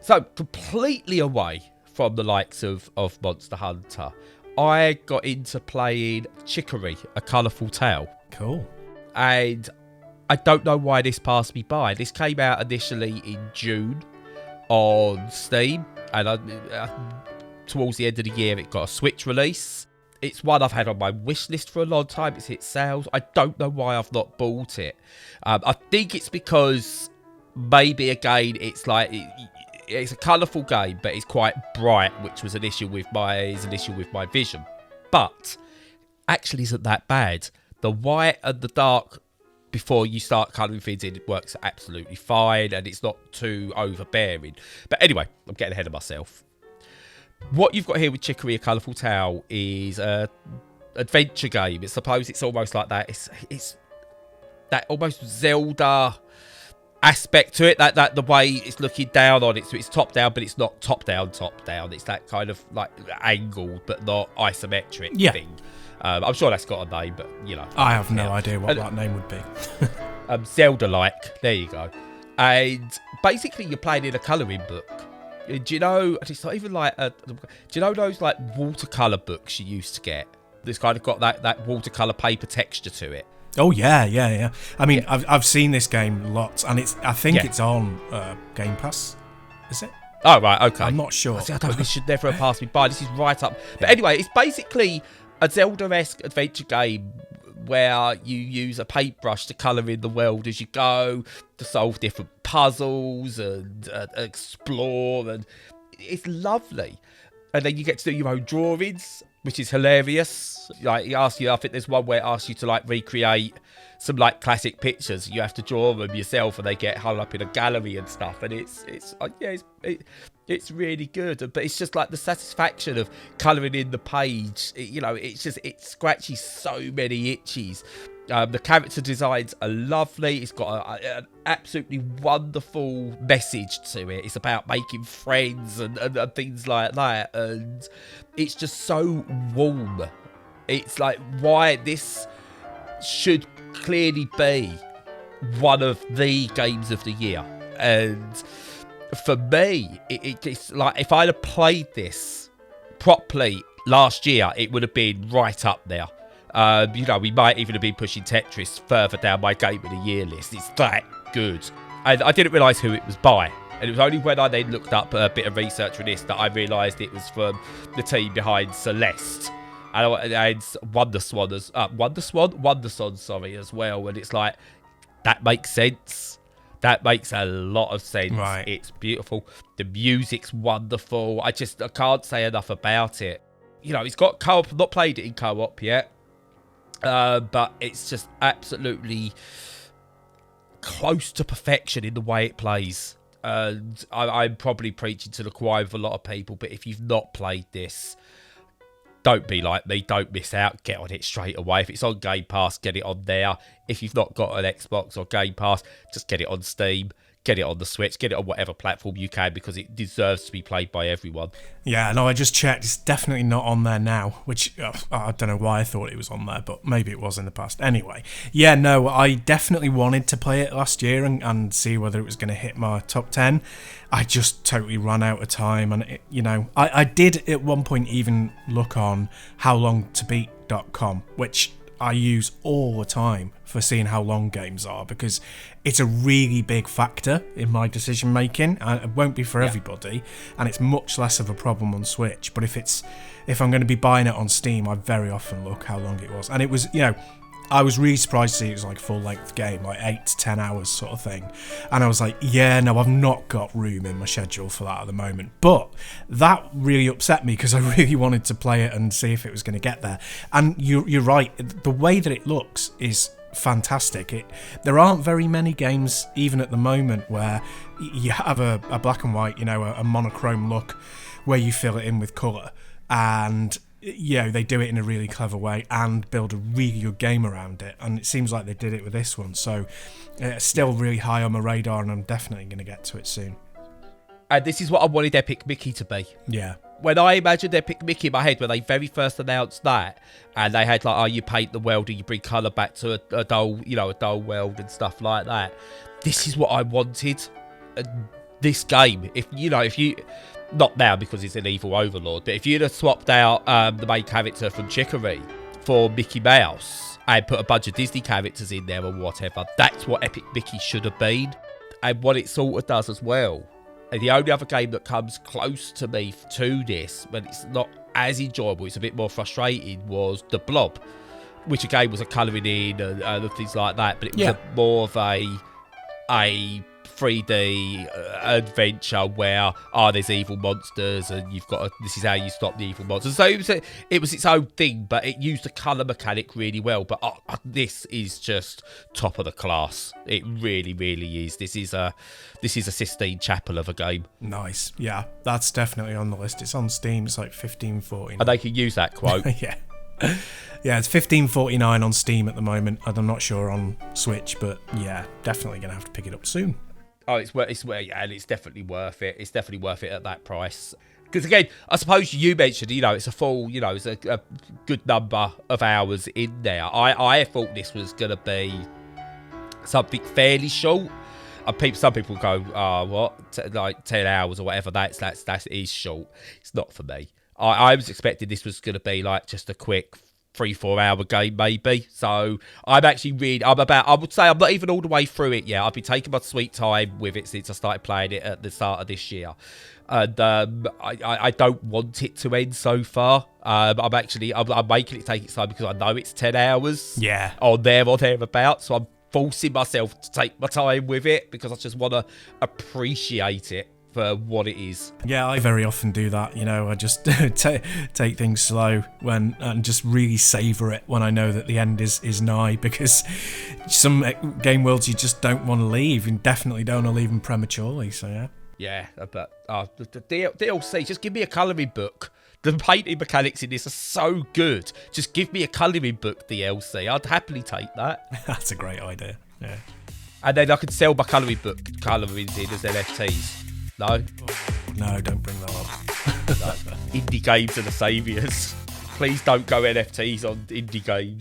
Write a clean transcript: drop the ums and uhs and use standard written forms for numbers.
So, completely away from the likes of Monster Hunter, I got into playing Chicory, A Coloful Tale. Cool. And I don't know why this passed me by. This came out initially in June on Steam, and towards the end of the year it got a Switch release. It's one I've had on my wish list for a long time. It's hit sales. I don't know why I've not bought it. I think it's because maybe again it's like it's a colourful game, but it's quite bright, which was an issue with my vision. But actually isn't that bad. The white and the dark before you start colouring things in, it works absolutely fine, and it's not too overbearing. But anyway, I'm getting ahead of myself. What you've got here with Chicory, A Coloful Tale, is a adventure game. I suppose it's almost like that. It's that almost Zelda aspect to it. That the way it's looking down on it, so it's top down, but it's not top down. It's that kind of like angled, but not isometric thing. I'm sure that's got a name, but you know, I have no idea what that name would be. Zelda-like. There you go. And basically, you're playing in a colouring book. Do you know? It's not even like do you know those like watercolour books you used to get? It's kind of got that watercolour paper texture to it. Oh yeah. I mean, I've seen this game lots, and I think it's on Game Pass. Is it? Oh right, okay. I'm not sure. This should never have passed me by. This is right up. But anyway, it's basically a Zelda-esque adventure game where you use a paintbrush to colour in the world as you go, to solve different puzzles and explore, and it's lovely. And then you get to do your own drawings, which is hilarious. Like, he asks you, I think there's one where it asks you to like recreate some like classic pictures. You have to draw them yourself, and they get hung up in a gallery and stuff. And it's really good. But it's just like the satisfaction of colouring in the page. It scratches so many itches. The character designs are lovely. It's got an absolutely wonderful message to it. It's about making friends and things like that. And it's just so warm. It's like why this should clearly be one of the games of the year. And for me, it's like if I'd have played this properly last year, it would have been right up there. We might even have been pushing Tetris further down my game of the year list. It's that good. And I didn't realise who it was by. And it was only when I then looked up a bit of research on this that I realised it was from the team behind Celeste. And Wonderswan as well. And it's like, that makes sense. That makes a lot of sense. Right. It's beautiful. The music's wonderful. I can't say enough about it. It's got co-op. I've not played it in co-op yet. But it's just absolutely close to perfection in the way it plays. And I'm probably preaching to the choir with a lot of people, but if you've not played this, don't be like me. Don't miss out. Get on it straight away. If it's on Game Pass, get it on there. If you've not got an Xbox or Game Pass, just get it on Steam. Get it on the Switch. Get it on whatever platform you can, because it deserves to be played by everyone. Yeah, no, I just checked. It's definitely not on there now, which I don't know why I thought it was on there, but maybe it was in the past. Anyway, yeah, no, I definitely wanted to play it last year and see whether it was going to hit my top 10. I just totally ran out of time, and I did at one point even look on howlongtobeat.com, which I use all the time for seeing how long games are, because it's a really big factor in my decision making, and it won't be for everybody, and it's much less of a problem on Switch. But if I'm going to be buying it on Steam, I very often look how long it was, and it was, I was really surprised to see it was like a full length game, like 8 to 10 hours sort of thing. And I was like, yeah, no, I've not got room in my schedule for that at the moment. But that really upset me, because I really wanted to play it and see if it was going to get there. And you're right, the way that it looks is fantastic. There aren't very many games, even at the moment, where you have a black and white, a monochrome look where you fill it in with colour. And they do it in a really clever way and build a really good game around it, and it seems like they did it with this one. So it's still really high on my radar, and I'm definitely going to get to it soon. And this is what I wanted Epic Mickey to be. Yeah. When I imagined Epic Mickey in my head, when they very first announced that, and they had like, you paint the world and you bring colour back to a dull world and stuff like that. This is what I wanted. And this game, if you not now because it's an evil overlord, but if you'd have swapped out the main character from Chicory for Mickey Mouse and put a bunch of Disney characters in there or whatever, that's what Epic Mickey should have been. And what it sort of does as well, and the only other game that comes close to me to this, but it's not as enjoyable, it's a bit more frustrating, was The Blob, which again was a colouring in and things like that, but it was more of a 3D adventure where there's evil monsters and you've got this is how you stop the evil monsters. So it was its own thing, but it used the colour mechanic really well. But this is just top of the class. It really, really is. This is a Sistine Chapel of a game. Nice. Yeah, that's definitely on the list. It's on Steam. It's like $15.49. And they can use that quote. Yeah. Yeah, it's $15.49 on Steam at the moment, and I'm not sure on Switch, but yeah, definitely gonna have to pick it up soon. Oh, and it's definitely worth it. It's definitely worth it at that price. Because again, I suppose you mentioned, it's a full, it's a good number of hours in there. I thought this was gonna be something fairly short. Some people go, what, like 10 hours or whatever. That is short. It's not for me. I was expecting this was gonna be like just a quick 3-4 hour game maybe. So I would say I'm not even all the way through it yet. I've been taking my sweet time with it since I started playing it at the start of this year, and I don't want it to end so far. I'm making it take its time because I know it's 10 hours or thereabouts, so I'm forcing myself to take my time with it because I just want to appreciate it for what it is. Yeah, I very often do that. I just take things slow and just really savour it when I know that the end is nigh, because some game worlds you just don't want to leave, and definitely don't want to leave them prematurely. So yeah, but the DLC, just give me a colouring book. The painting mechanics in this are so good. Just give me a colouring book DLC. I'd happily take that. That's a great idea. Yeah, and then I could sell my colouring book colorings in as NFTs. No? No, don't bring that up. No. Indie games are the saviours. Please don't go NFTs on indie games.